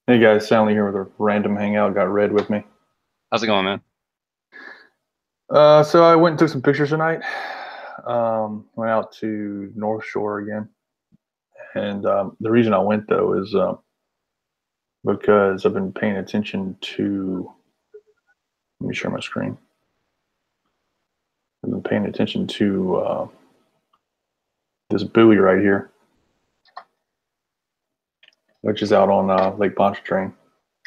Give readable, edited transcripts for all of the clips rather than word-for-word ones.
Hey guys, Stanley here with a random hangout. Got Red with me. How's it going, man? So I went and took some pictures tonight. Went out to North Shore again, and the reason I went though is because I've been paying attention to. Let me share my screen. I've been paying attention to this buoy right here, which is out on Lake Pontchartrain.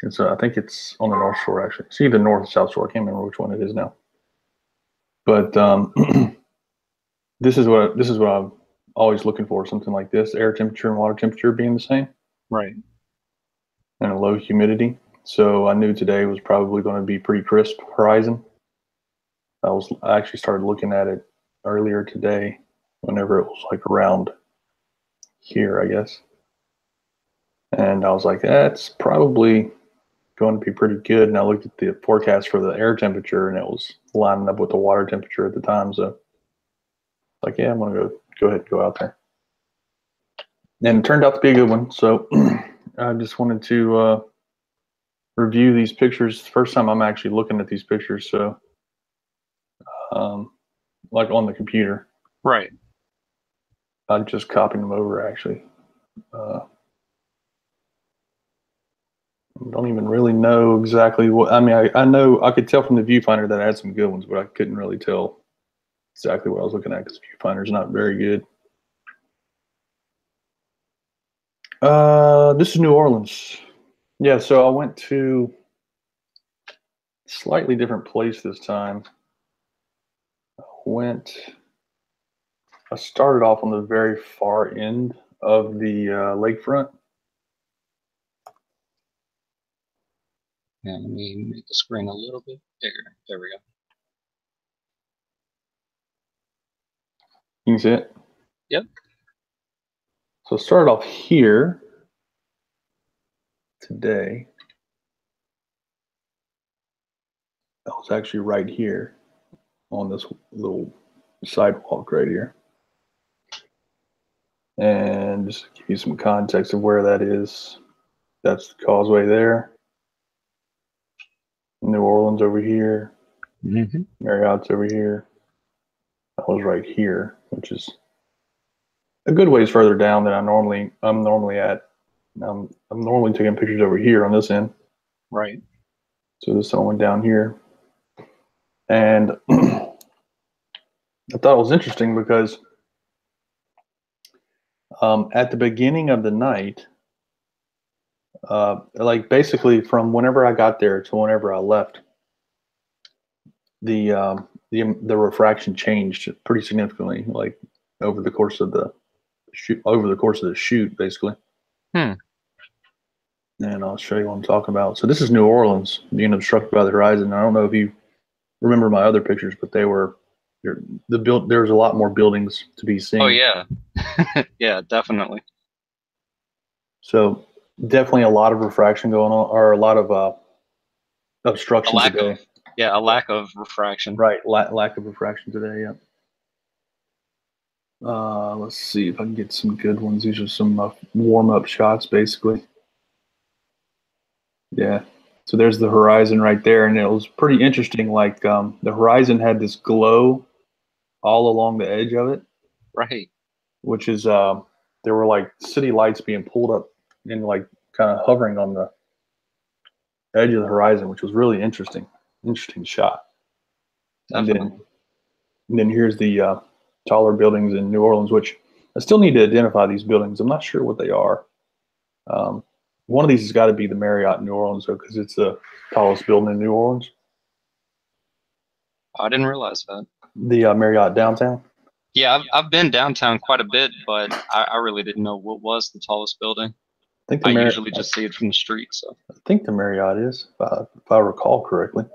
I think it's on the North Shore actually. It's either North or South Shore. I can't remember which one it is now. But this is what I'm always looking for. Something like this: air temperature and water temperature being the same, Right. and a low humidity. So I knew today was probably going to be pretty crisp horizon. I actually started looking at it earlier today, whenever it was like around here, I guess. And I was like, that's probably going to be pretty good. And I looked at the forecast for the air temperature, and it was lining up with the water temperature at the time. So, like, yeah, I'm gonna go ahead and go out there. And it turned out to be a good one. So I just wanted to review these pictures. First time I'm actually looking at these pictures, so um, like on the computer. Right. I'm just copying them over actually. Uh, don't even really know exactly what. I mean, I know I could tell from the viewfinder that I had some good ones, but I couldn't really tell exactly what I was looking at because viewfinder's not very good. This is New Orleans. Yeah, so I went to a slightly different place this time. Went I started off on the very far end of the lakefront. Yeah, let me make the screen a little bit bigger. There we go. You can see it. Yep. So I started off here today. I was actually right here on this little sidewalk right here. And just to give you some context of where that is, that's the causeway there. New Orleans over here. Mm-hmm. Marriott's over here. I was right here, which is a good ways further down than I'm normally at. I'm normally taking pictures over here on this end. Right. So this one went down here. And I thought it was interesting because at the beginning of the night, like basically from whenever I got there to whenever I left, the refraction changed pretty significantly, like over the course of the shoot, basically. Hmm. And I'll show you what I'm talking about. So this is New Orleans being obstructed by the horizon. I don't know if you remember my other pictures, but there's a lot more buildings to be Oh seen. yeah. Yeah, definitely. So definitely a lot of refraction going on, or a lot of A obstruction lack today. of a lack of refraction. Right, lack of refraction today. Yeah. Let's see if I can get some good ones. These are some warm up shots, basically. Yeah. So there's the horizon right there, and it was pretty interesting. Like the horizon had this glow all along the edge of it, Right. which is there were like city lights being pulled up and like kind of hovering on the edge of the horizon, which was really interesting. Interesting shot. And then Definitely. and then here's the taller buildings in New Orleans, which I still need to identify these buildings. I'm not sure what they are. Um, one of these has got to be the Marriott in New Orleans, though, because it's the tallest building in New Orleans. I didn't realize that. The Marriott downtown. Yeah, I've been downtown quite a bit, but I really didn't know what was the tallest building. I think the I Marriott. usually just see it from the street, so I think the Marriott is, if I recall correctly.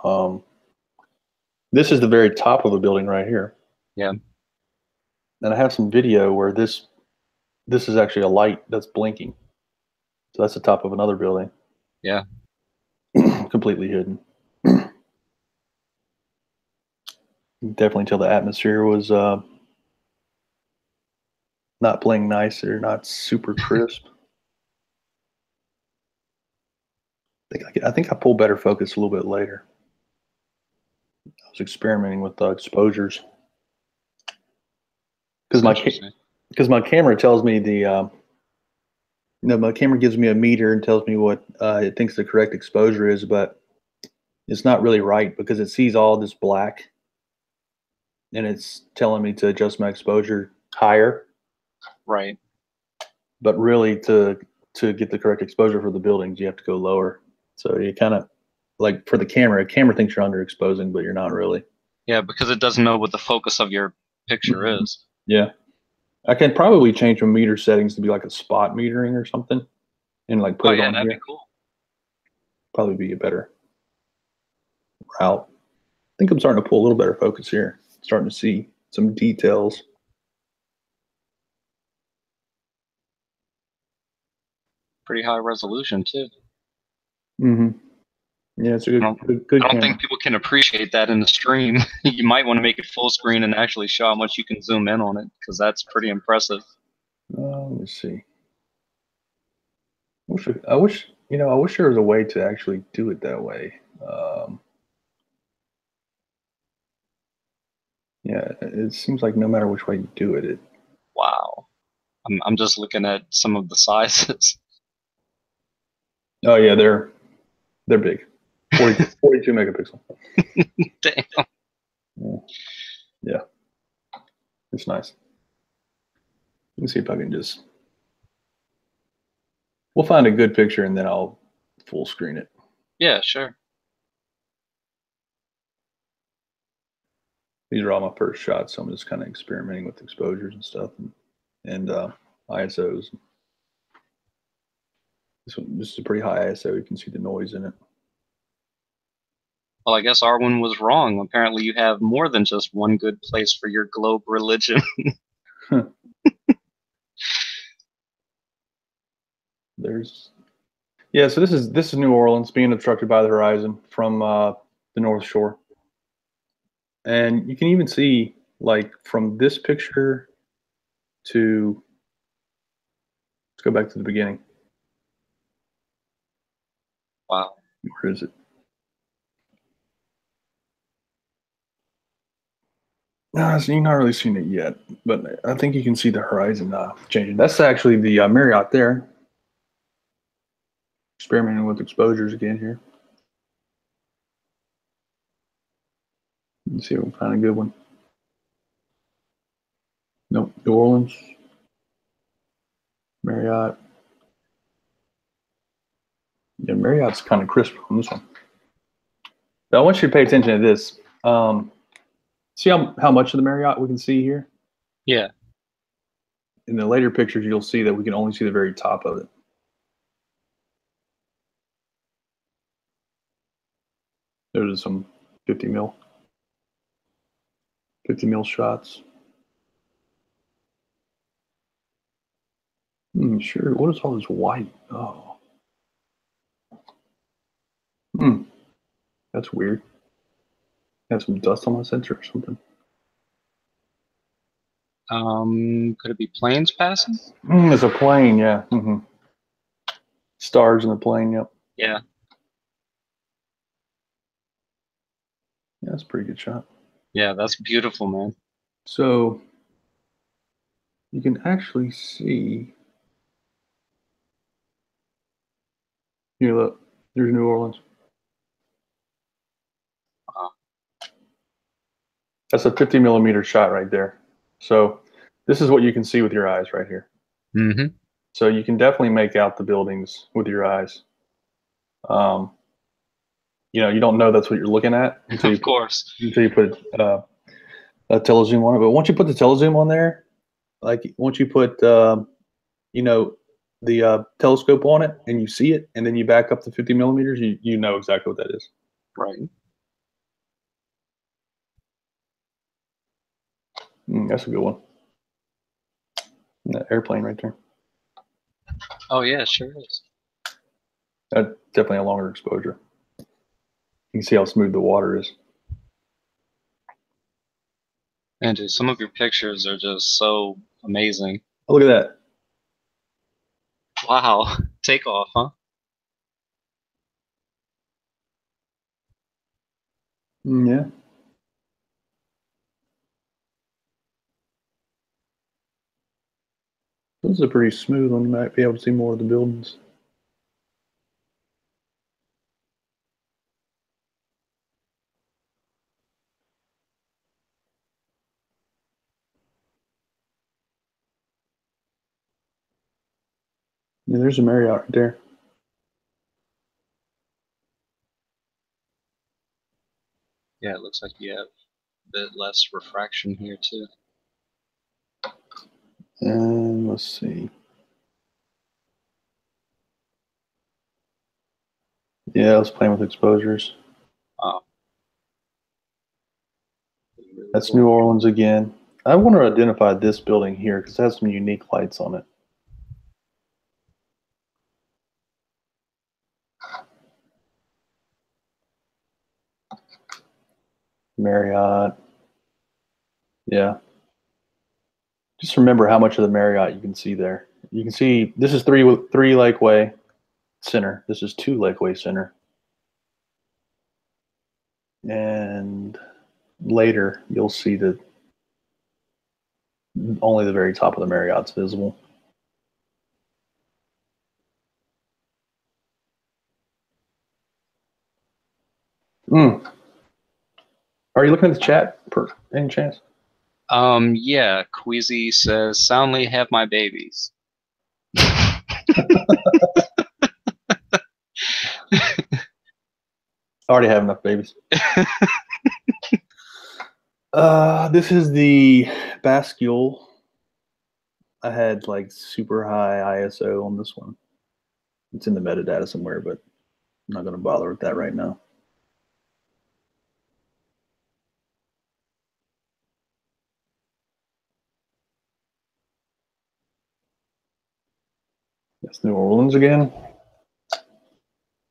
Um, this is the very top of the building right here, yeah. and I have some video where this is actually a light that's blinking. So that's the top of another building, Yeah. completely hidden. Definitely tell the atmosphere was not playing nice or not super crisp. I think I pulled better focus a little bit later. I was experimenting with exposures because my camera tells me my camera gives me a meter and tells me what it thinks the correct exposure is, but it's not really right because it sees all this black and it's telling me to adjust my exposure higher. Right. But really to get the correct exposure for the buildings, you have to go lower. So you kind of like for the camera, a camera thinks you're underexposing, but you're not really. Yeah, because it doesn't know what the focus of your picture is. Yeah. I can probably change my meter settings to be like a spot metering or something and like put it on that'd here. be cool. Probably be a better route. I think I'm starting to pull a little better focus here. Starting to see some details. Pretty high resolution too. Mm-hmm. Yeah, it's a good I don't camera. think people can appreciate that in the stream. You might want to make it full screen and actually show how much you can zoom in on it, because that's pretty impressive. Let me see. I wish there was a way to actually do it that way. Yeah, it seems like no matter which way you do it, Wow. I'm just looking at some of the sizes. oh yeah, they're big. 42 megapixel. Damn. Yeah, it's nice. Let me see if I can we'll find a good picture and then I'll full screen it. Yeah, sure. These are all my first shots, so I'm just kind of experimenting with exposures and stuff and ISOs. This is a pretty high ISO. You can see the noise in it. Well, I guess Arwen was wrong. Apparently, you have more than just one good place for your globe religion. So this is New Orleans being obstructed by the horizon from the North Shore, and you can even see like from this picture to let's go back to the beginning. Wow. Where is it? No, so you're not really seeing it yet, but I think you can see the horizon changing. That's actually the Marriott there. Experimenting with exposures again here. Let's see if we can find a good one. Nope, New Orleans, Marriott. Yeah, Marriott's kind of crisp on this one. Now, I want you to pay attention to this. See how much of the Marriott we can see here? Yeah. In the later pictures, you'll see that we can only see the very top of it. There's some 50 mil shots. Sure. What is all this white? Oh. That's weird. Have some dust on my sensor or something. Could it be planes passing? It's a plane, yeah. Stars in the plane, yep. Yeah. Yeah, that's a pretty good shot. Yeah, that's beautiful, man. So you can actually see. Here, look. There's New Orleans. Wow. That's a 50 millimeter shot right there. So this is what you can see with your eyes right here. Mm-hmm. So you can definitely make out the buildings with your eyes. You don't know that's what you're looking at until you put a telezoom on it. But once you put the telezoom on there, like once you put the telescope on it and you see it, and then you back up to 50 millimeters, you know exactly what that is. Right. That's a good one. That airplane right there. Oh yeah, it sure is. That's definitely a longer exposure. You can see how smooth the water is. And dude, some of your pictures are just so amazing. Oh, look at that. Wow. Takeoff, huh? Yeah. This is a pretty smooth one. You might be able to see more of the buildings. Yeah, there's a Marriott right there. Yeah, it looks like you have a bit less refraction here too. And let's see. Yeah, I was playing with exposures. Oh, That's New Orleans again. I want to identify this building here because it has some unique lights on it. Marriott. Yeah. Just remember how much of the Marriott you can see there. You can see this is three Lakeway Center. This is two Lakeway Center. And later you'll see that only the very top of the Marriott's visible. Mm. Are you looking at the chat per any chance? Yeah, Queasy says, soundly have my babies. I already have enough babies. This is the Bascule. I had like super high ISO on this one. It's in the metadata somewhere, but I'm not going to bother with that right now. That's New Orleans again.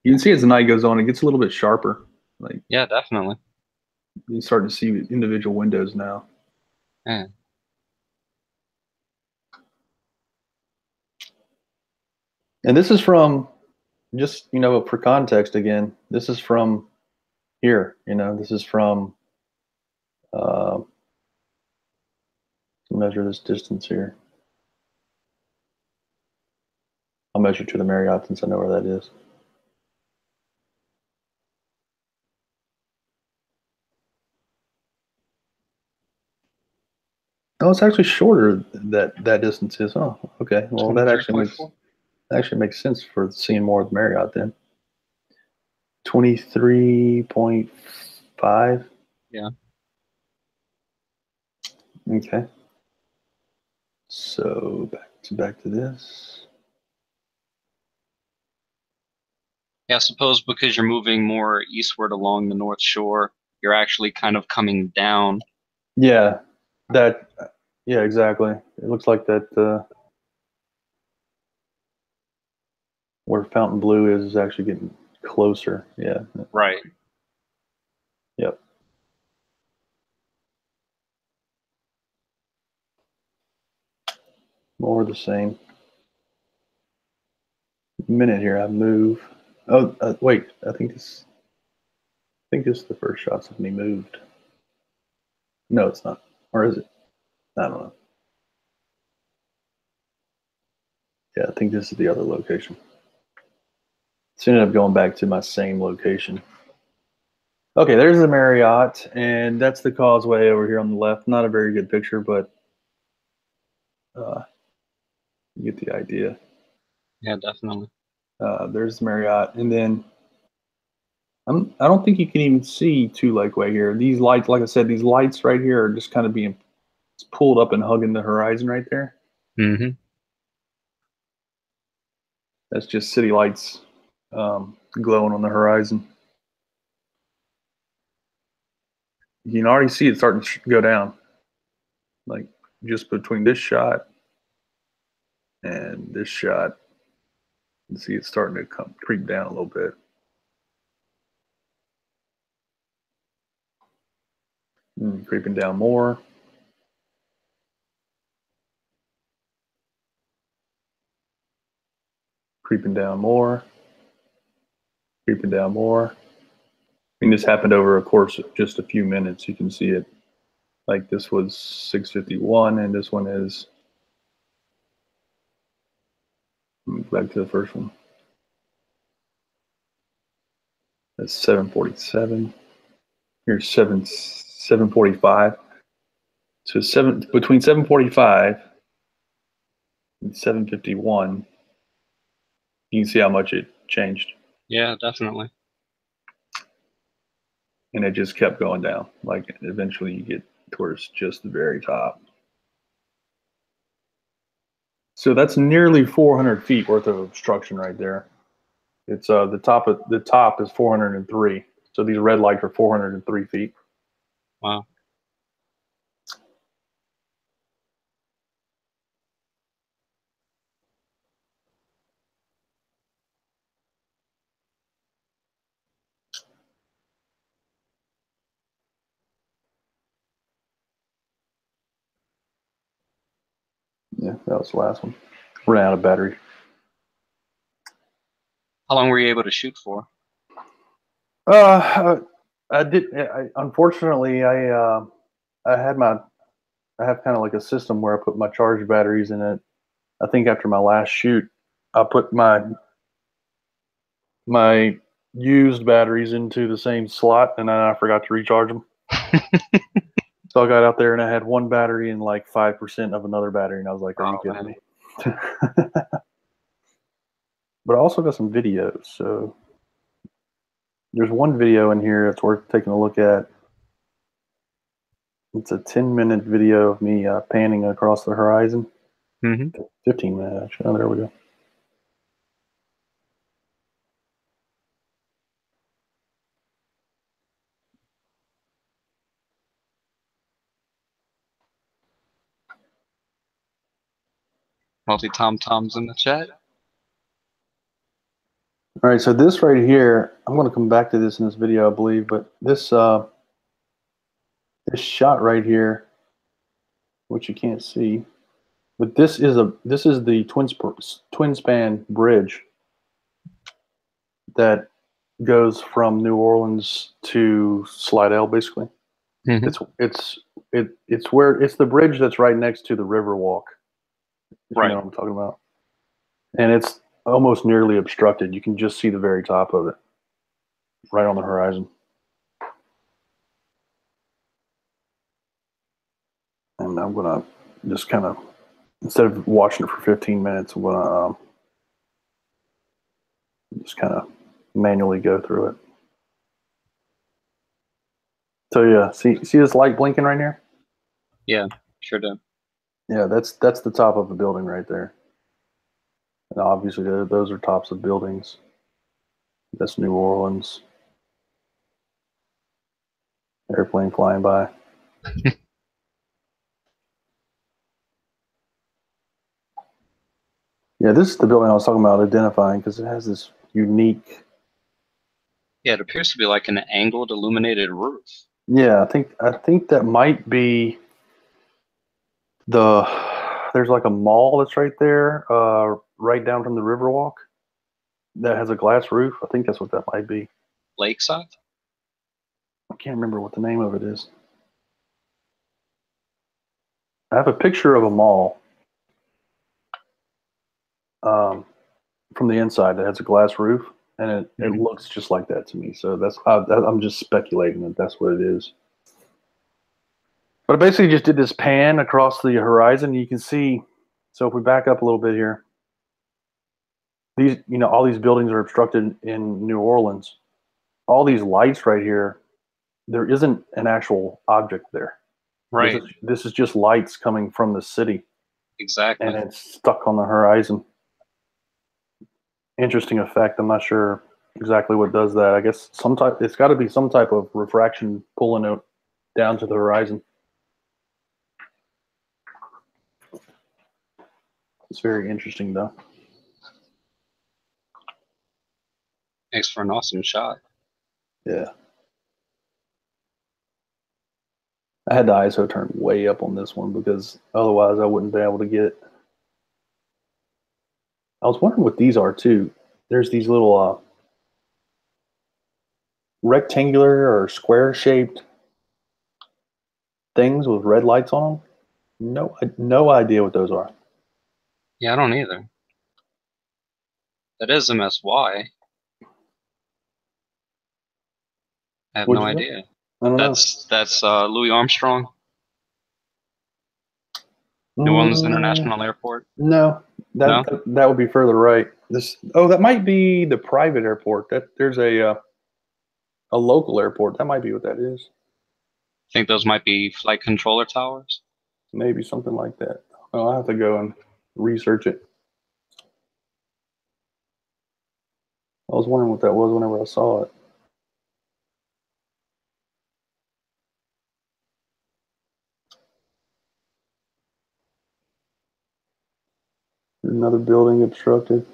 You can see as the night goes on, it gets a little bit sharper. Like, yeah, definitely. you're starting to see individual windows now. Yeah. And this is from, just, for context again, this is from here, this is from, measure this distance here. I'll measure to the Marriott since I know where that is. Oh, it's actually shorter that distance is. Oh, okay. Well, that actually makes sense for seeing more of the Marriott then. 23.5. Yeah. Okay. So back to this. Yeah, I suppose because you're moving more eastward along the North Shore, you're actually kind of coming down. Yeah, that. Yeah, exactly. It looks like that. Where Fountain Blue is actually getting closer. Yeah. Right. Yep. More of the same. Minute here, I move. Oh, wait. I think this is the first shot. Somebody moved. No, it's not. Or is it? I don't know. Yeah, I think this is the other location. So I ended up going back to my same location. Okay, there's the Marriott, and that's the causeway over here on the left. Not a very good picture, but you get the idea. Yeah, definitely. There's the Marriott, and then I don't think you can even see Two Lakeway here. These lights, like I said, these lights right here are just kind of being pulled up and hugging the horizon right there. Mm-hmm. That's just city lights glowing on the horizon. You can already see it starting to go down, like just between this shot and this shot. You see it starting to creep down a little bit. Creeping down more. Creeping down more. Creeping down more. mean, this happened over a course of just a few minutes. You can see it. Like this was 6:51, and this one is, back to the first one. That's 7:47. Here's 7:45. So between 7:45 and 7:51, you can see how much it changed. Yeah, definitely. And it just kept going down. Like eventually you get towards just the very top. So that's nearly 400 feet worth of obstruction right there. It's the top is 403. So these red lights are 403 feet. Wow. Yeah, that was the last one. Ran out of battery. How long were you able to shoot for? I did. Unfortunately, I have kind of like a system where I put my charged batteries in it. I think after my last shoot, I put my used batteries into the same slot, and then I forgot to recharge them. So I got out there and I had one battery and like 5% of another battery, and I was like, "Are you kidding me?" But I also got some videos. So there's one video in here that's worth taking a look at. It's a 10-minute video of me panning across the horizon. 15 minutes, actually. Oh, there we go. Multi-tom-toms in the chat. All right, so this right here, I'm going to come back to this in this video, I believe, but this this shot right here, which you can't see, but this is the twin span bridge that goes from New Orleans to Slidell, basically. It's the bridge that's right next to the Riverwalk. Right. You know what I'm talking about. And it's almost nearly obstructed. You can just see the very top of it, right on the horizon. And I'm gonna just kind of, instead of watching it for 15 minutes, I'm gonna just kind of manually go through it. So yeah, see this light blinking right here? Yeah, sure do. Yeah, that's the top of a building right there. And obviously those are tops of buildings. That's New Orleans. Airplane flying by. Yeah, this is the building I was talking about identifying because it has this unique. Yeah, it appears to be like an angled illuminated roof. Yeah, I think that might be there's like a mall that's right there, right down from the Riverwalk, that has a glass roof. I think that's what that might be. Lakeside? I can't remember what the name of it is. I have a picture of a mall from the inside that has a glass roof, and it looks just like that to me. So I'm just speculating that that's what it is. But I basically just did this pan across the horizon. You can see, so if we back up a little bit here, all these buildings are obstructed in New Orleans. All these lights right here, there isn't an actual object there. Right. This is just lights coming from the city. Exactly. And it's stuck on the horizon. Interesting effect. I'm not sure exactly what does that. I guess it's got to be some type of refraction pulling it down to the horizon. It's very interesting, though. Makes for an awesome shot. Yeah. I had the ISO turned way up on this one because otherwise I wouldn't be able to get. I was wondering what these are too. There's these little rectangular or square shaped things with red lights on them. No idea what those are. Yeah, I don't either. That is MSY. I have no What'd you say? idea. I don't know. That's Louis Armstrong, New Orleans Mm, International Airport. no, No, that would be further right. That might be the private airport. There's a local airport. That might be what that is. I think those might be flight controller towers. Maybe something like that. I'll have to go and research it. I was wondering what that was whenever I saw it. Another building obstructed.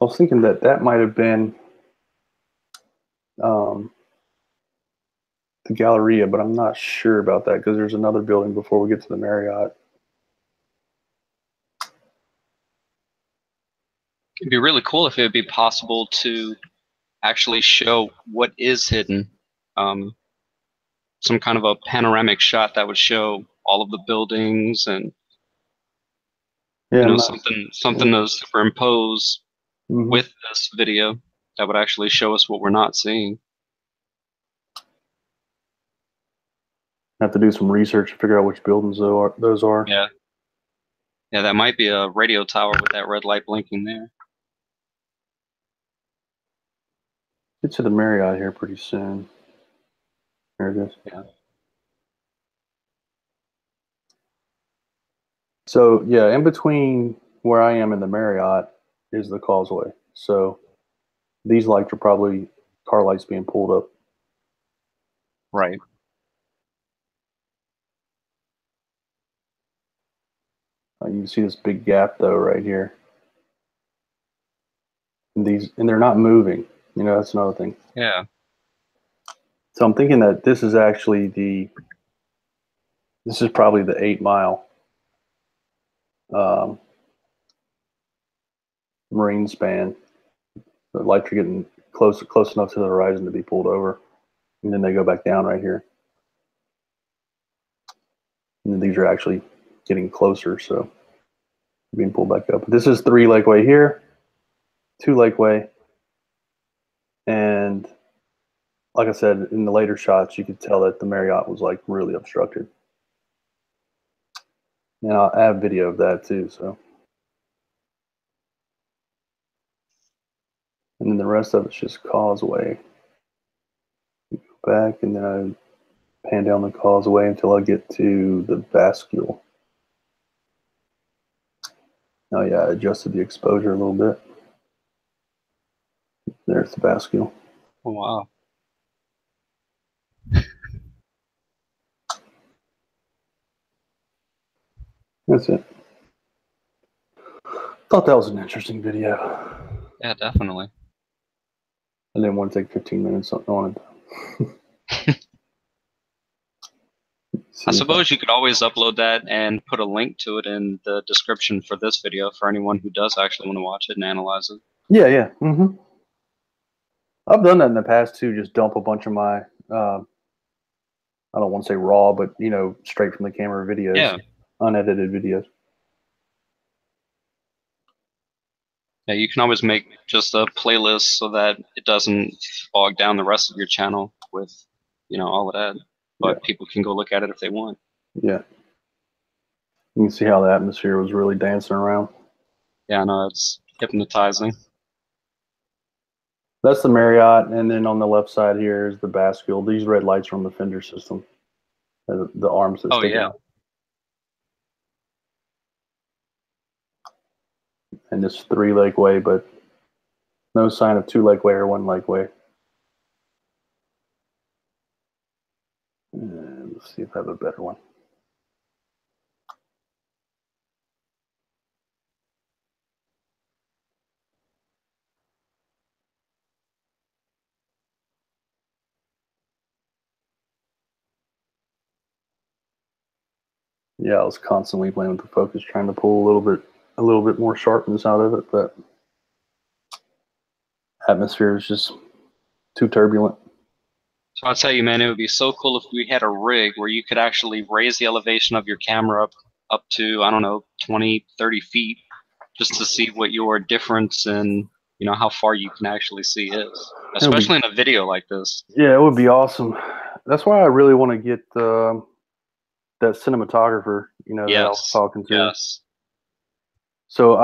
I was thinking that might have been um, the Galleria, but I'm not sure about that because there's another building before we get to the Marriott. It'd be really cool if it would be possible to actually show what is hidden. Um, some kind of a panoramic shot that would show all of the buildings and Yeah, I'm not. something to superimpose Mm-hmm. with this video that would actually show us what we're not seeing. Have to do some research to figure out which buildings those are. Yeah. Yeah, that might be a radio tower with that red light blinking there. Get to the Marriott here pretty soon. There it is. Yeah. So yeah, in between where I am and the Marriott is the causeway. So these lights are probably car lights being pulled up. Right. You can see this big gap though right here. And they're not moving. You know, that's another thing. Yeah. So I'm thinking that this is actually this is probably the 8 mile um, marine span. The lights are getting close enough to the horizon to be pulled over, and then they go back down right here. And then these are actually getting closer, so being pulled back up. This is 3 Lakeway here, 2 Lakeway, and like I said, in the later shots, you could tell that the Marriott was like really obstructed. And I have video of that too, so. And then the rest of it's just causeway. Go back and then I pan down the causeway until I get to the bascule. Oh yeah, I adjusted the exposure a little bit. There's the bascule. Oh, wow. That's it. Thought that was an interesting video. Yeah, definitely. I didn't want to take 15 minutes on it. I suppose you could always upload that and put a link to it in the description for this video for anyone who does actually want to watch it and analyze it. Yeah, yeah. Mm-hmm. I've done that in the past too. Just dump a bunch of my, I don't want to say raw, but you know, straight from the camera videos, Yeah. unedited videos. Yeah, you can always make just a playlist so that it doesn't bog down the rest of your channel with, all of that. But Yeah. people can go look at it if they want. Yeah. You can see how the atmosphere was really dancing around. Yeah, no, it's hypnotizing. That's the Marriott, and then on the left side here is the bascule. These red lights are on the fender system. The arms that stick out. And this 3 Lakeway, but no sign of 2 Lakeway or 1 Lakeway. And let's see if I have a better one. Yeah, I was constantly playing with the focus, trying to pull a little bit more sharpness out of it, but atmosphere is just too turbulent. So I'll tell you, man, it would be so cool if we had a rig where you could actually raise the elevation of your camera up to, I don't know, 20, 30 feet just to see what your difference in, how far you can actually see is, It would be, especially in a video like this. yeah, it would be awesome. That's why I really want to get that cinematographer, that I was Yes. talking to. Yes. So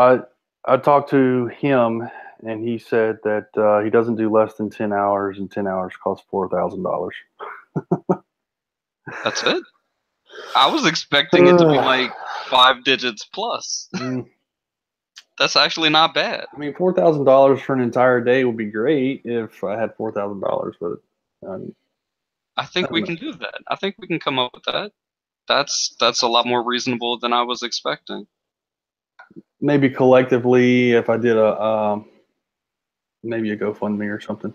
I talked to him, and he said that he doesn't do less than 10 hours, and 10 hours costs $4,000. That's it. I was expecting it to be like 5 digits plus. That's actually not bad. I mean, $4,000 for an entire day would be great if I had $4,000, but I I think don't we know. can do that. I think we can come up with that. That's a lot more reasonable than I was expecting. Maybe collectively, if I did a maybe a GoFundMe or something.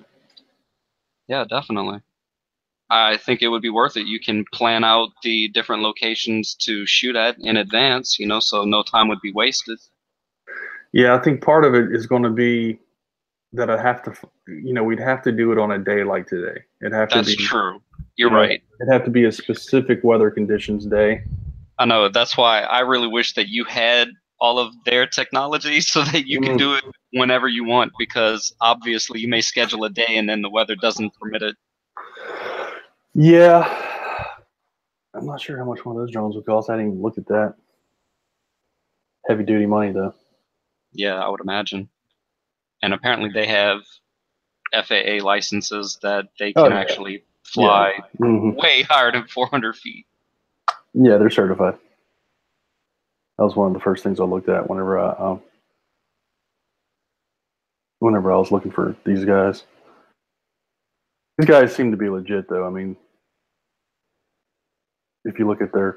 Yeah, definitely. I think it would be worth it. You can plan out the different locations to shoot at in advance, so no time would be wasted. Yeah, I think part of it is going to be that I have to, we'd have to do it on a day like today. It'd have to That's be, true. You're right. it'd have to be a specific weather conditions day. I know. That's why I really wish that you had all of their technology so that you could Mm, do it whenever you want, because obviously you may schedule a day and then the weather doesn't permit it. yeah, I'm not sure how much one of those drones would cost. I didn't even look at that. Heavy duty money though. Yeah, I would imagine. And apparently they have FAA licenses that they Oh can yeah, actually yeah, fly hmm way higher than 400 feet. yeah. They're certified. That was one of the first things I looked at whenever I was looking for these guys. These guys seem to be legit though. I mean, if you look at their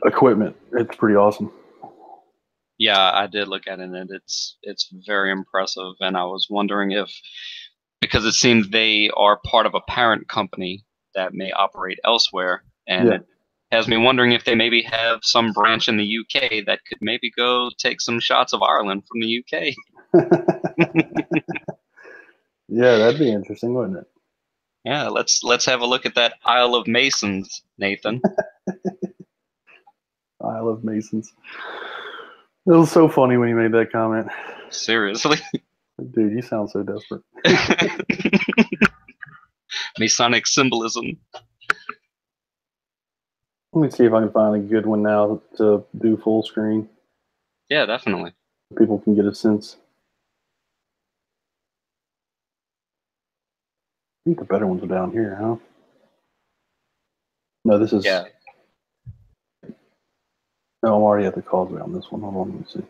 equipment, it's pretty awesome. Yeah, I did look at it and it's very impressive. And I was wondering if, because it seems they are part of a parent company that may operate elsewhere, and Yeah. it has me wondering if they maybe have some branch in the UK that could maybe go take some shots of Ireland from the UK. Yeah, that'd be interesting, wouldn't it? Yeah, let's have a look at that Isle of Masons, Nathan. Isle of Masons. It was so funny when you made that comment. Seriously. Dude, you sound so desperate. Masonic symbolism. Let me see if I can find a good one now to do full screen. Yeah, definitely. People can get a sense. I think the better ones are down here, huh? No, this is. Yeah. No, I'm already at the causeway on this one. Hold on, let me see.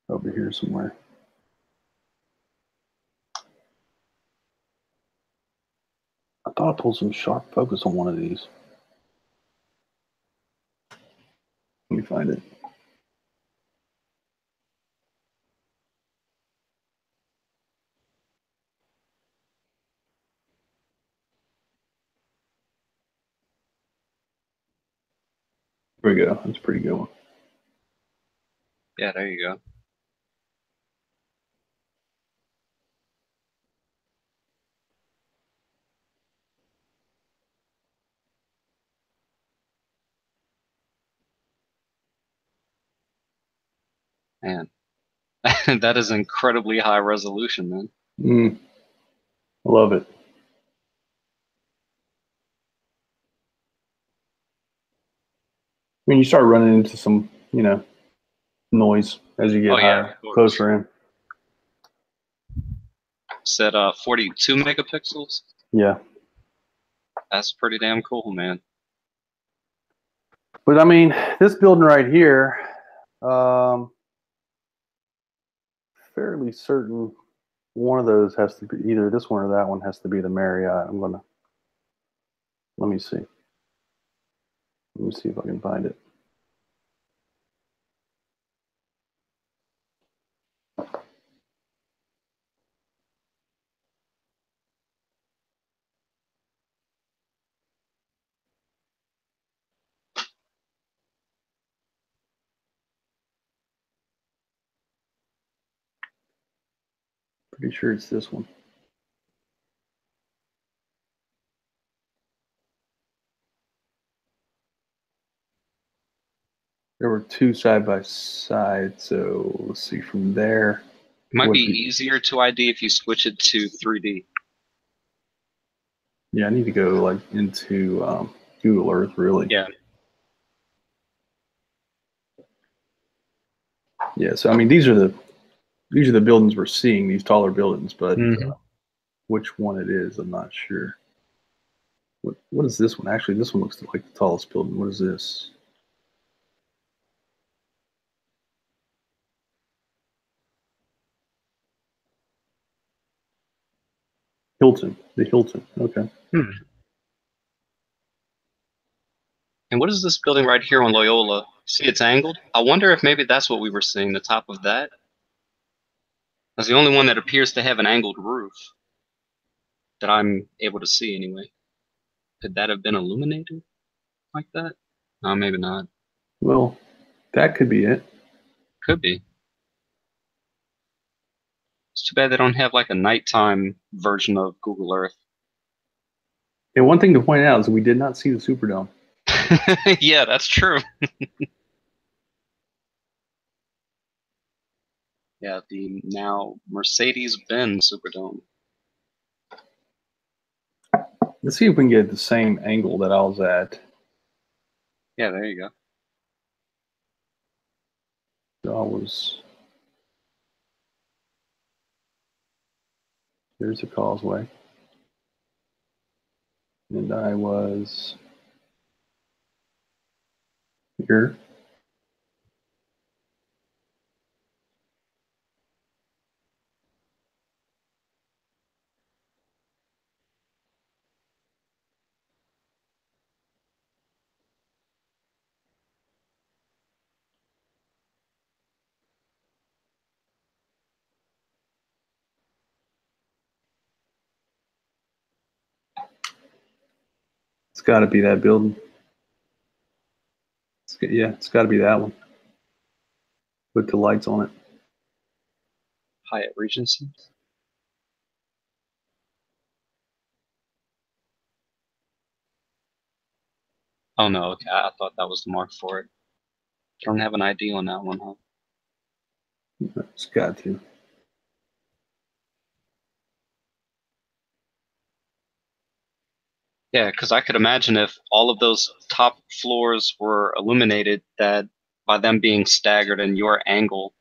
Over here somewhere. I thought I pulled some sharp focus on one of these. Let me find it. There we go. That's a pretty good one. Yeah, there you go. Man, that is incredibly high resolution, man. Mm, I love it. I mean, you start running into some, noise as you Oh get yeah, higher, of course. closer in. Said 42 megapixels. Yeah. That's pretty damn cool, man. But I mean, this building right here, um, fairly certain one of those has to be either this one or that one has to be the Marriott. Let me see. Let me see if I can find it. Pretty sure it's this one. two side by side. So let's see from there. It might be easier to ID if you switch it to 3D. Yeah, I need to go like into Google Earth, really. Yeah. Yeah. So I mean, these are the buildings we're seeing, these taller buildings, but which one it is, I'm not sure. What is this one? Actually, this one looks like the tallest building. What is this? Hilton. The Hilton. Okay. And what is this building right here on Loyola? See, it's angled. I wonder if maybe that's what we were seeing, the top of that. That's the only one that appears to have an angled roof that I'm able to see anyway. Could that have been illuminated like that? No, maybe not. Well, that could be it. Could be. It's too bad they don't have like a nighttime version of Google Earth. And one thing to point out is we did not see the Superdome. Yeah, that's true. Yeah, the now Mercedes-Benz Superdome. Let's see if we can get the same angle that I was at. Yeah, there you go. There's the causeway. And I was here. It's got to be that building. It's got to be that one with the lights on it. Hyatt Regency. Oh no, okay. I thought that was the mark for it. Don't have an ID on that one, huh? It's got to. Yeah, because I could imagine if all of those top floors were illuminated, that by them being staggered and your angle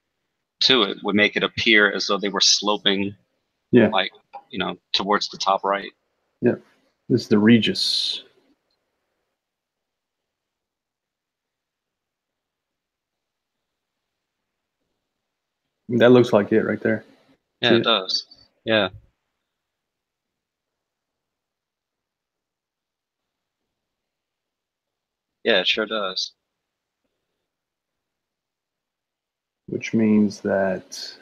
to it would make it appear as though they were sloping, Yeah. like, towards the top right. Yeah. This is the Regis. That looks like it right there. Yeah, See it does. Yeah. Yeah, it sure does. Which means that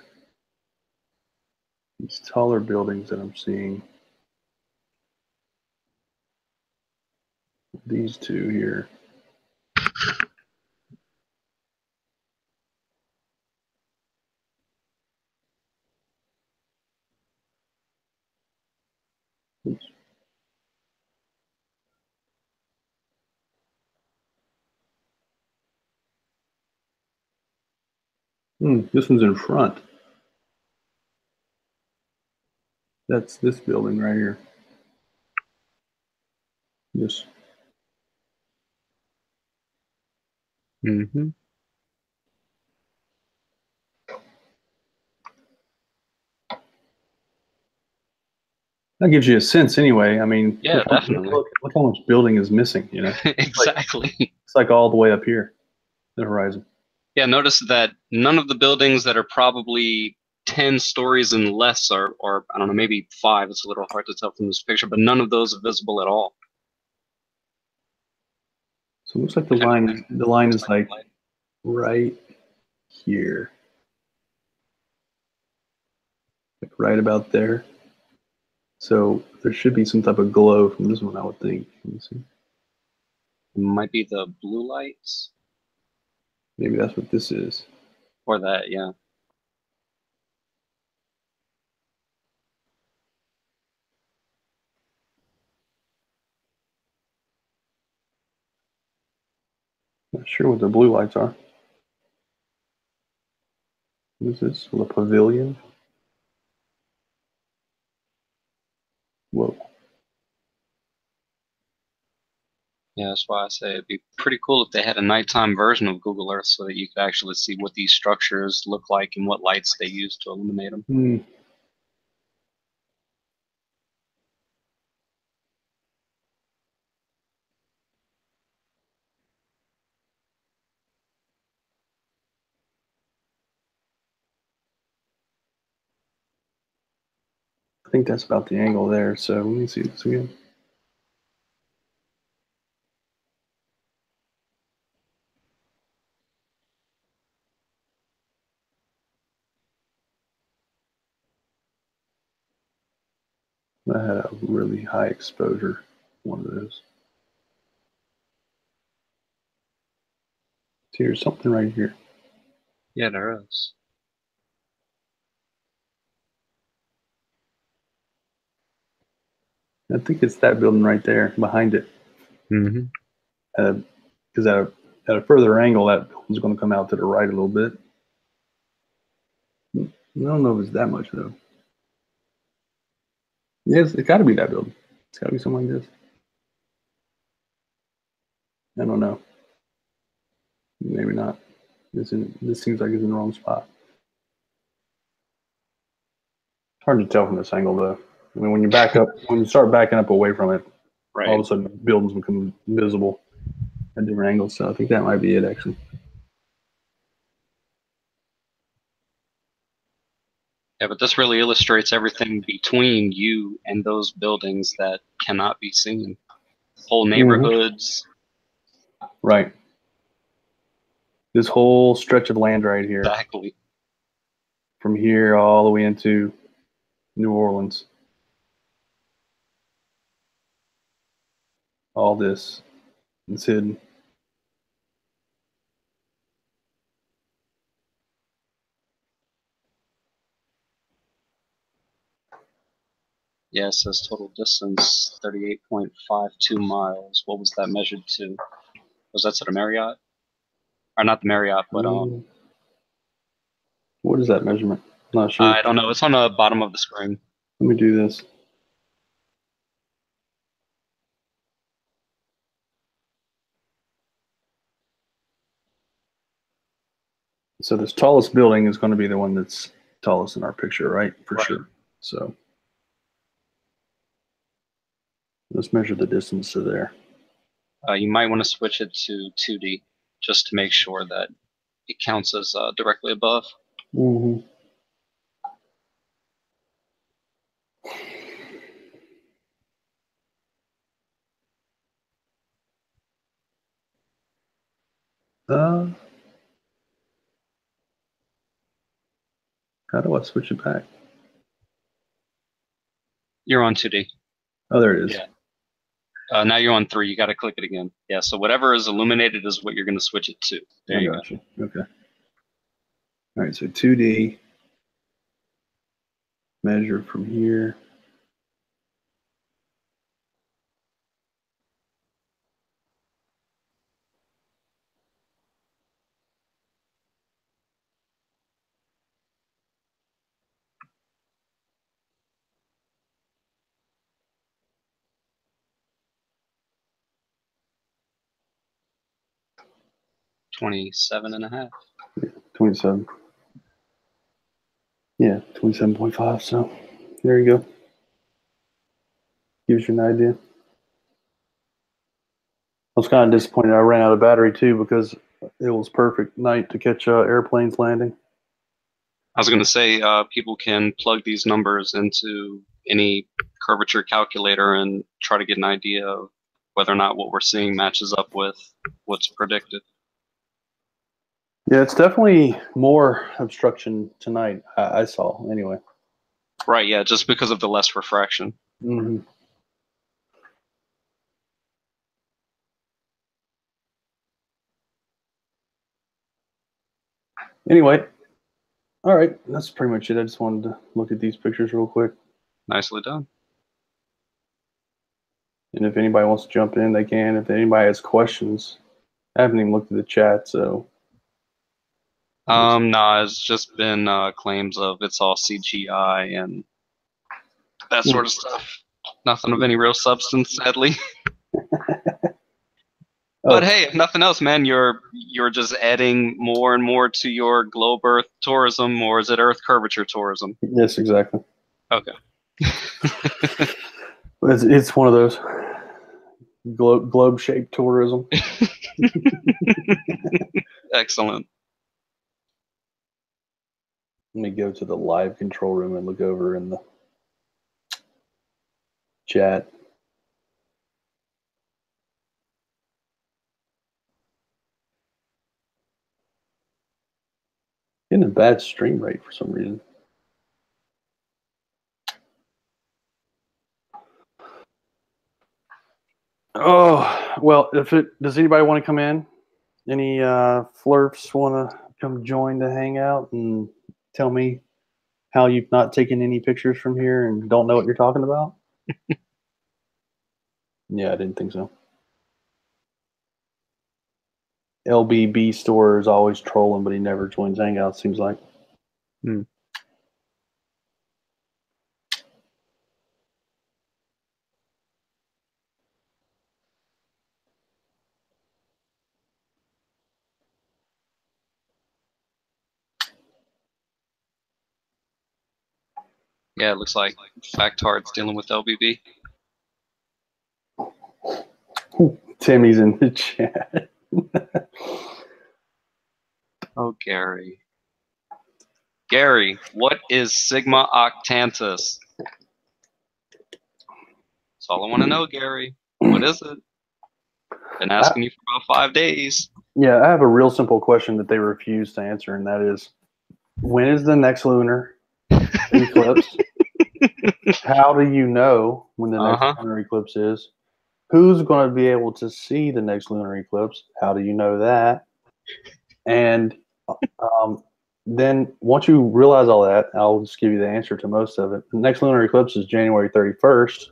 these taller buildings that I'm seeing, these two here, oops. This one's in front. That's this building right here. This. Mm-hmm. That gives you a sense anyway. I mean, Yeah, definitely. look how much building is missing, Exactly. It's like all the way up here, the horizon. Yeah, notice that none of the buildings that are probably 10 stories and less are, or I don't know, maybe 5. It's a little hard to tell from this picture, but none of those are visible at all. So it looks like the line is like right here. Like right about there. So there should be some type of glow from this one, I would think. Let me see. It might be the blue lights Maybe that's what this is. or that, yeah. Not sure what the blue lights are. What is this? The pavilion? Whoa. Yeah, that's why I say it'd be pretty cool if they had a nighttime version of Google Earth so that you could actually see what these structures look like and what lights they use to illuminate them. Hmm. I think that's about the angle there. So let me see this again. I had a really high exposure, one of those. See, there's something right here. Yeah, there is. I think it's that building right there behind it. Mm-hmm. Because at a further angle, that building's going to come out to the right a little bit. I don't know if it's that much though. Yes, it's got to be that building. It's got to be something like this. I don't know. Maybe not. This seems like it's in the wrong spot. Hard to tell from this angle though. I mean, when you start backing up away from it, Right. all of a sudden buildings become visible at different angles. So I think that might be it actually. Yeah, but this really illustrates everything between you and those buildings that cannot be seen. Whole neighborhoods. Right. This whole stretch of land right here, Exactly. from here all the way into New Orleans. All this is hidden. Yeah, it says total distance 38.52 miles. What was that measured to? Was that to the Marriott? Or not the Marriott, but What is that measurement? I'm not sure. I don't know. It's on the bottom of the screen. Let me do this. So this tallest building is going to be the one that's tallest in our picture, right? For Right. sure. So let's measure the distance to there. You might want to switch it to 2D just to make sure that it counts as directly above. Mm-hmm. How do I switch it back? You're on 2D. Oh, there it is. Yeah. Now you're on 3. You got to click it again. Yeah, so whatever is illuminated is what you're going to switch it to. There I you got go. you. Okay. All right. So 2D. Measure from here. Twenty-seven and a half. 27. Yeah, 27.5. So there you go. Gives you an idea. I was kind of disappointed I ran out of battery too because it was perfect night to catch airplanes landing. I was going to say people can plug these numbers into any curvature calculator and try to get an idea of whether or not what we're seeing matches up with what's predicted. Yeah, it's definitely more obstruction tonight. I saw anyway. Right, yeah, just because of the less refraction. Mm-hmm. Anyway, all right, that's pretty much it. I just wanted to look at these pictures real quick. Nicely done. And if anybody wants to jump in, they can. If anybody has questions, I haven't even looked at the chat, so Nah, it's just been claims of it's all CGI and that sort of stuff. Nothing of any real substance, sadly. But Oh, hey, if nothing else, man, you're just adding more and more to your globe Earth tourism, or is it Earth curvature tourism? yes, exactly. Okay. It's one of those globe shaped tourism. Excellent. Let me go to the live control room and look over in the chat. Getting a bad stream rate for some reason. Oh, well, does anybody want to come in? Any flirts want to come join the hangout and tell me how you've not taken any pictures from here and don't know what you're talking about? Yeah, I didn't think so. LBB store is always trolling, but he never joins hangouts, seems like. Yeah, it looks like Factard's dealing with LBB. Timmy's in the chat. Oh, Gary. Gary, what is Sigma Octantis? That's all I want to know, Gary. What is it? Been asking you for about 5 days. Yeah, I have a real simple question that they refuse to answer, and that is, when is the next lunar eclipse? How do you know when the next lunar eclipse is? Who's going to be able to see the next lunar eclipse? How do you know that? And then once you realize all that, I'll just give you the answer to most of it. The next lunar eclipse is January 31st,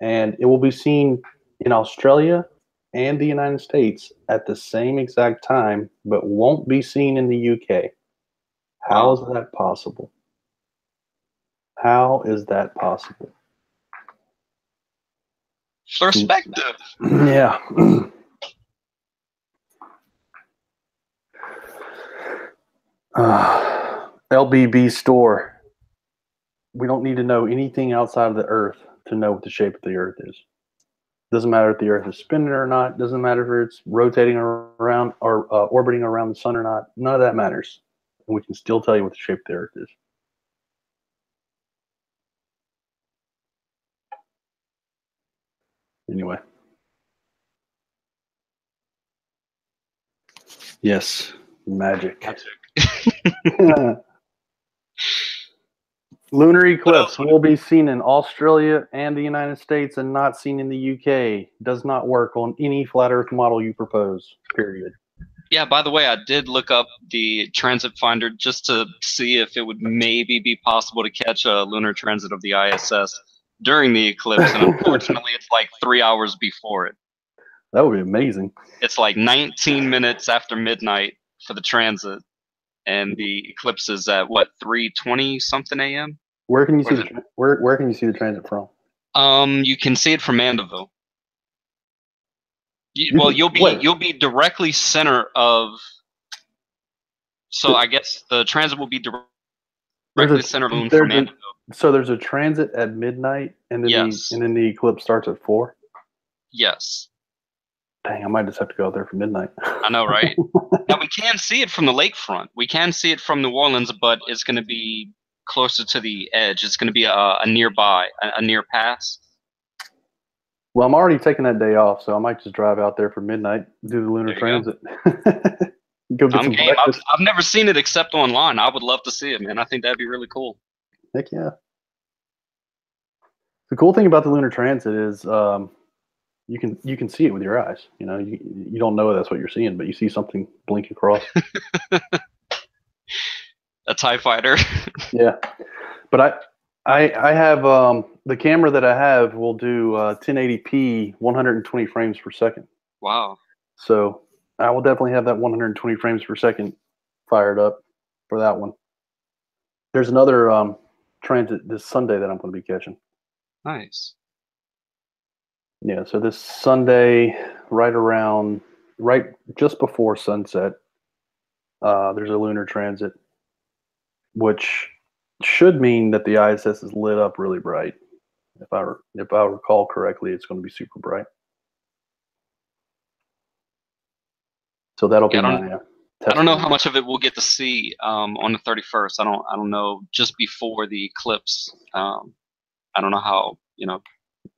and it will be seen in Australia and the United States at the same exact time, but won't be seen in the UK. How is that possible? How is that possible? Perspective. Yeah. LBB store. We don't need to know anything outside of the Earth to know what the shape of the Earth is. Doesn't matter if the Earth is spinning or not. Doesn't matter if it's rotating around or orbiting around the sun or not. None of that matters. And we can still tell you what the shape of the Earth is. Anyway. Yes. Magic. Lunar eclipse will be seen in Australia and the United States and not seen in the UK. Does not work on any flat Earth model you propose, period. Yeah, by the way, I did look up the transit finder just to see if it would maybe be possible to catch a lunar transit of the ISS during the eclipse, and unfortunately it's like 3 hours before it. That would be amazing. It's like 19 minutes after midnight for the transit, and the eclipse is at what, 3:20 something a.m. Where can you see where can you see the transit from? You can see it from Mandeville. You'll be directly center of. So I guess the transit will be directly center of moon from Mandeville. So there's a transit at midnight, and then then the eclipse starts at 4. Yes. Dang, I might just have to go out there for midnight. I know, right? Now we can see it from the lakefront. We can see it from New Orleans, but it's going to be closer to the edge. It's going to be a nearby, a near pass. Well, I'm already taking that day off, so I might just drive out there for midnight, do the lunar transit. Go get some breakfast. I've never seen it except online. I would love to see it, man. I think that'd be really cool. Heck yeah. The cool thing about the lunar transit is you can see it with your eyes. You know, you don't know that's what you're seeing, but you see something blink across. A TIE fighter. Yeah, but I have the camera that I have will do 1080p 120 frames per second. Wow. So I will definitely have that 120 frames per second fired up for that one. There's another transit this Sunday that I'm going to be catching. Nice. Yeah, so this Sunday, right just before sunset, there's a lunar transit, which should mean that the ISS is lit up really bright. If I recall correctly, it's going to be super bright. So that'll be my test. I don't know how much of it we'll get to see on the 31st. I don't know, just before the eclipse. I don't know how, you know.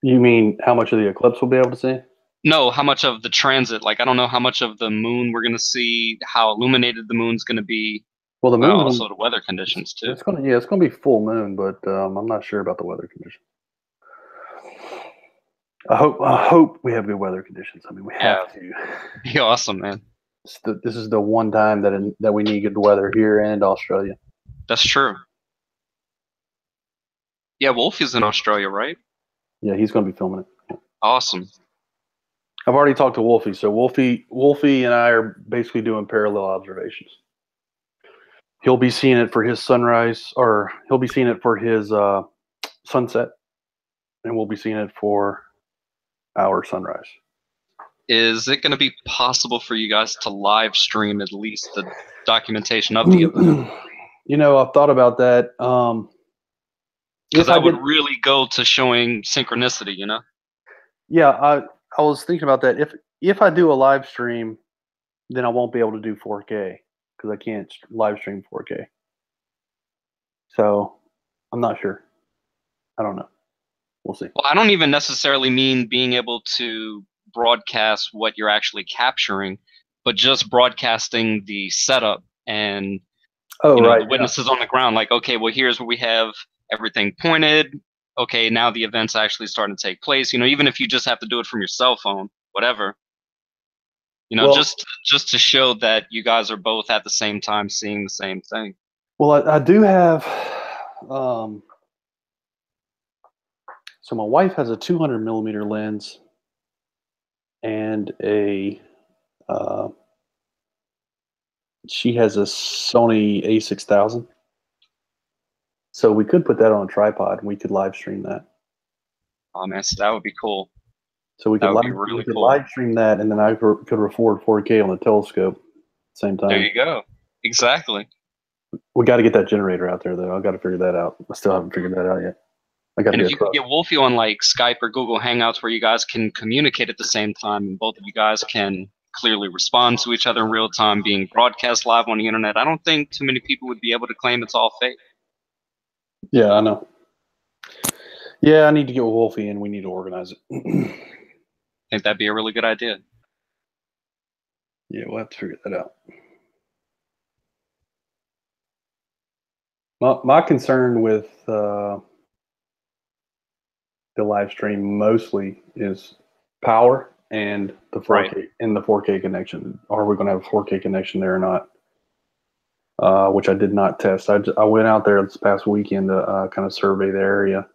You mean how much of the eclipse we'll be able to see? No, how much of the transit? Like, I don't know how much of the moon we're going to see, how illuminated the moon's going to be. Well, the moon, also the weather conditions too. It's going to be full moon, but I'm not sure about the weather conditions. I hope we have good weather conditions. I mean, we have to. Be awesome, man. This is the one time that we need good weather here and Australia. That's true. Yeah, Wolfie's in Australia, right? Yeah, he's going to be filming it. Awesome. I've already talked to Wolfie, so Wolfie and I are basically doing parallel observations. He'll be seeing it for his sunrise, or he'll be seeing it for his sunset, and we'll be seeing it for our sunrise. Is it going to be possible for you guys to live stream at least the documentation of the event? You know, I've thought about that. Because that would really go to showing synchronicity, you know? Yeah, I was thinking about that. If I do a live stream, then I won't be able to do 4K because I can't live stream 4K. So I'm not sure. I don't know. We'll see. Well, I don't even necessarily mean being able to broadcast what you're actually capturing, but just broadcasting the setup and the witnesses on the ground. Like, okay, well, here's where we have everything pointed. Okay, now the event's actually starting to take place. Even if you just have to do it from your cell phone, whatever. Just to show that you guys are both at the same time seeing the same thing. Well, I do have. So my wife has a 200 millimeter lens and she has a Sony A6000. So we could put that on a tripod and we could live stream that. Oh man, so that would be cool. So we could live stream that, and then I could record 4K on the telescope at the same time. There you go. Exactly. We got to get that generator out there, though. I've got to figure that out. I still haven't figured that out yet. And if you could get Wolfie on like Skype or Google Hangouts where you guys can communicate at the same time and both of you guys can clearly respond to each other in real time being broadcast live on the internet, I don't think too many people would be able to claim it's all fake. Yeah, I know. Yeah, I need to get with Wolfie and we need to organize it. I think that'd be a really good idea. Yeah, we'll have to figure that out. My concern with the live stream mostly is power and the 4K and the 4K connection. Are we going to have a 4K connection there or not? Which I did not test. I went out there this past weekend to kind of survey the area,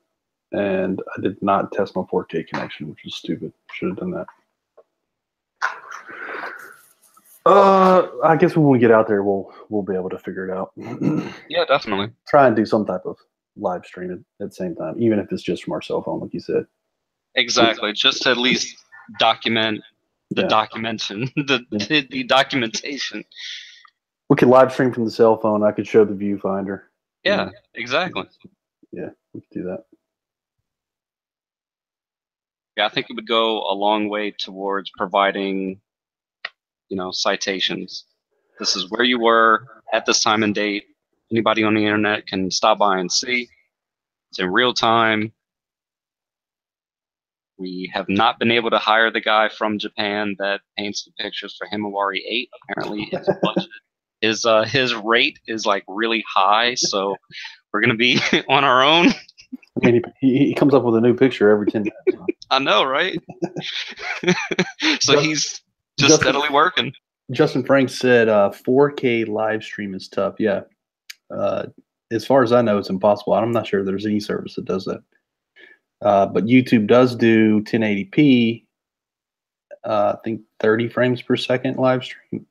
and I did not test my 4K connection, which is stupid. Should have done that. I guess when we get out there, we'll be able to figure it out. Yeah, definitely. Try and do some type of live stream at the same time, even if it's just from our cell phone, like you said. Exactly, just to at least document the documentation. The documentation. We could live stream from the cell phone. I could show the viewfinder. Yeah, exactly. Yeah, we could do that. Yeah, I think it would go a long way towards providing, citations. This is where you were at this time and date. Anybody on the internet can stop by and see. It's in real time. We have not been able to hire the guy from Japan that paints the pictures for Himawari 8. Apparently, his budget, his rate is like really high, so we're gonna be on our own. I mean, he comes up with a new picture every 10 minutes. I know, right? So he's just steadily working. Justin Frank said 4K live stream is tough. Yeah. As far as I know, it's impossible. I'm not sure there's any service that does that. But YouTube does do 1080p, I think 30 frames per second live stream.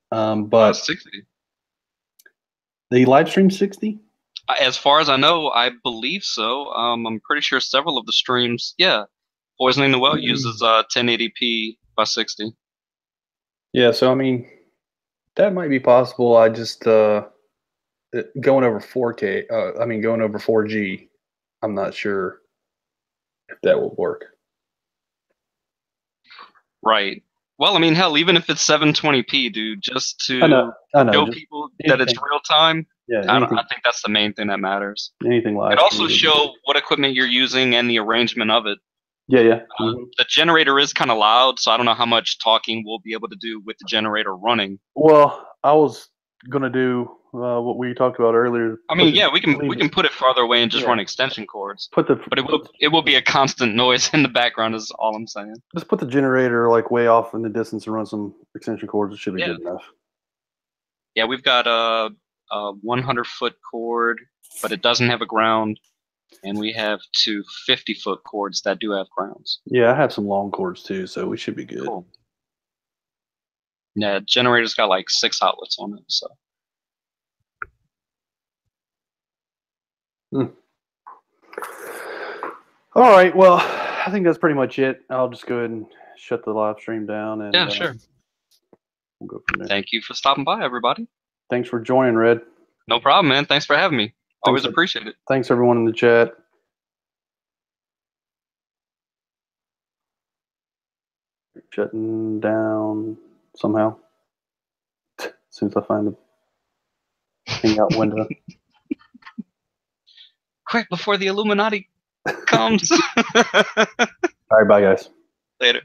But 60. They live stream 60? As far as I know, I believe so. I'm pretty sure several of the streams, yeah. Poisoning the Well uses 1080p by 60. Yeah, so I mean, that might be possible. I just going over 4K. Going over 4G. I'm not sure if that will work. Right. Well, I mean, hell, even if it's 720p, dude, just to I know. show Just people that it's real time, Yeah, I think that's the main thing that matters. anything live. It also show what equipment you're using and the arrangement of it. Yeah. The generator is kind of loud, so I don't know how much talking we'll be able to do with the generator running. Well, I was gonna do what we talked about earlier. I mean, yeah, we can put it farther away and just run extension cords. But it will be a constant noise in the background. Is all I'm saying. Just put the generator like way off in the distance and run some extension cords. It should be good enough. Yeah, we've got a 100-foot cord, but it doesn't have a ground, and we have two 50-foot cords that do have grounds. Yeah, I have some long cords too, so we should be good. Cool. Yeah, generator's got like 6 outlets on it, so. All right, well, I think that's pretty much it. I'll just go ahead and shut the live stream down. And, yeah, sure. We'll go from there. Thank you for stopping by, everybody. Thanks for joining, Red. No problem, man. Thanks for having me. Always appreciate it. Thanks, everyone in the chat. Shutting down somehow. As soon as I find the hangout window. Quick, before the Illuminati comes. All right, bye, guys. Later.